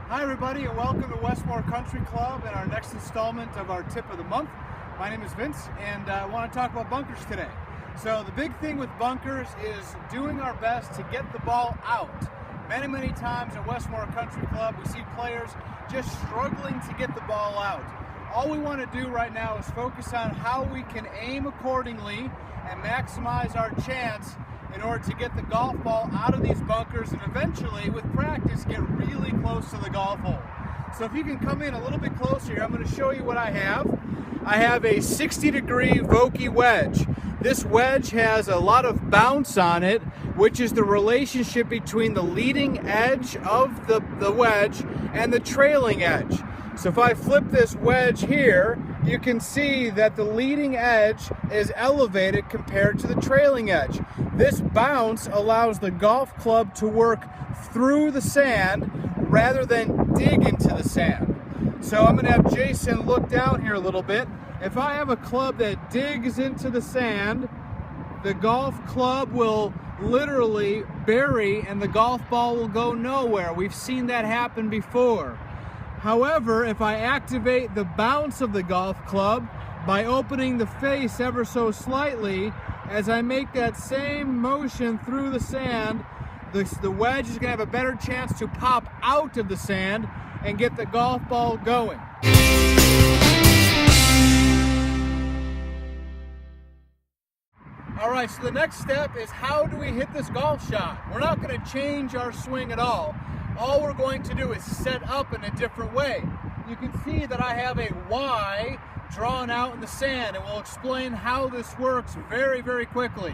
Hi everybody, and welcome to Westmore Country Club and our next installment of our tip of the month. My name is Vince, and I want to talk about bunkers today. So the big thing with bunkers is doing our best to get the ball out. Many times at Westmore Country Club we see players just struggling to get the ball out. All we want to do right now is focus on how we can aim accordingly and maximize our chance in order to get the golf ball out of these bunkers and eventually, with practice, get really close to the golf hole. So if you can come in a little bit closer here, I'm going to show you what I have. I have a 60-degree Vokey wedge. This wedge has a lot of bounce on it, which is the relationship between the leading edge of the wedge and the trailing edge. So if I flip this wedge here, you can see that the leading edge is elevated compared to the trailing edge. This bounce allows the golf club to work through the sand rather than dig into the sand. So I'm going to have Jason look down here a little bit. If I have a club that digs into the sand, the golf club will literally bury and the golf ball will go nowhere. We've seen that happen before. However, if I activate the bounce of the golf club by opening the face ever so slightly, as I make that same motion through the sand, the wedge is going to have a better chance to pop out of the sand and get the golf ball going. All right, so the next step is how do we hit this golf shot? We're not going to change our swing at all. All we're going to do is set up in a different way. You can see that I have a Y drawn out in the sand, and we'll explain how this works very quickly.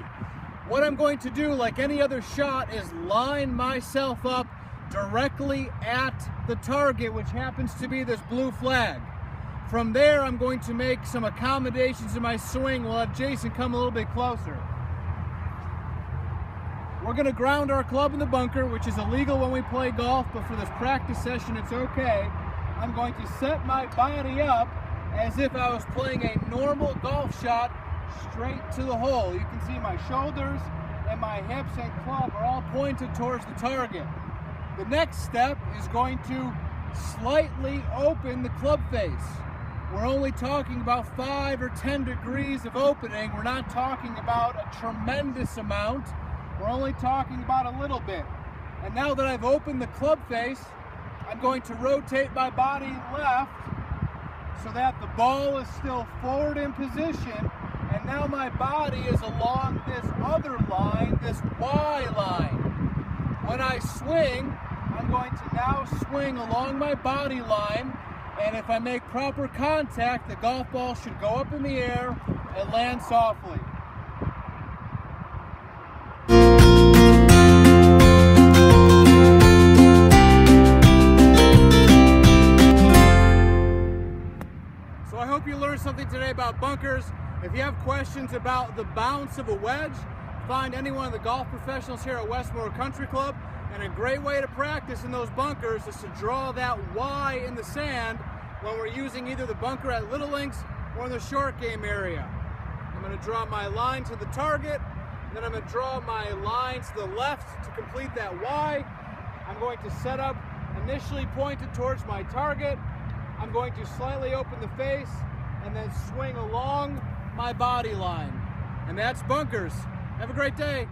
What I'm going to do, like any other shot, is line myself up directly at the target, which happens to be this blue flag. From there, I'm going to make some accommodations in my swing. We'll have Jason come a little bit closer. We're going to ground our club in the bunker, which is illegal when we play golf, but for this practice session, it's okay. I'm going to set my body up as if I was playing a normal golf shot straight to the hole. You can see my shoulders and my hips and club are all pointed towards the target. The next step is going to slightly open the club face. We're only talking about 5 or 10 degrees of opening. We're not talking about a tremendous amount. We're only talking about a little bit. And now that I've opened the club face, I'm going to rotate my body left so that the ball is still forward in position. And now my body is along this other line, this Y line. When I swing, I'm going to now swing along my body line. And if I make proper contact, the golf ball should go up in the air and land softly. So I hope you learned something today about bunkers. If you have questions about the bounce of a wedge, find any one of the golf professionals here at Westmore Country Club. And a great way to practice in those bunkers is to draw that Y in the sand when we're using either the bunker at Little Links or in the short game area. I'm going to draw my line to the target, then I'm going to draw my line to the left to complete that Y. I'm going to set up initially pointed towards my target. I'm going to slightly open the face and then swing along my body line. And that's bunkers. Have a great day.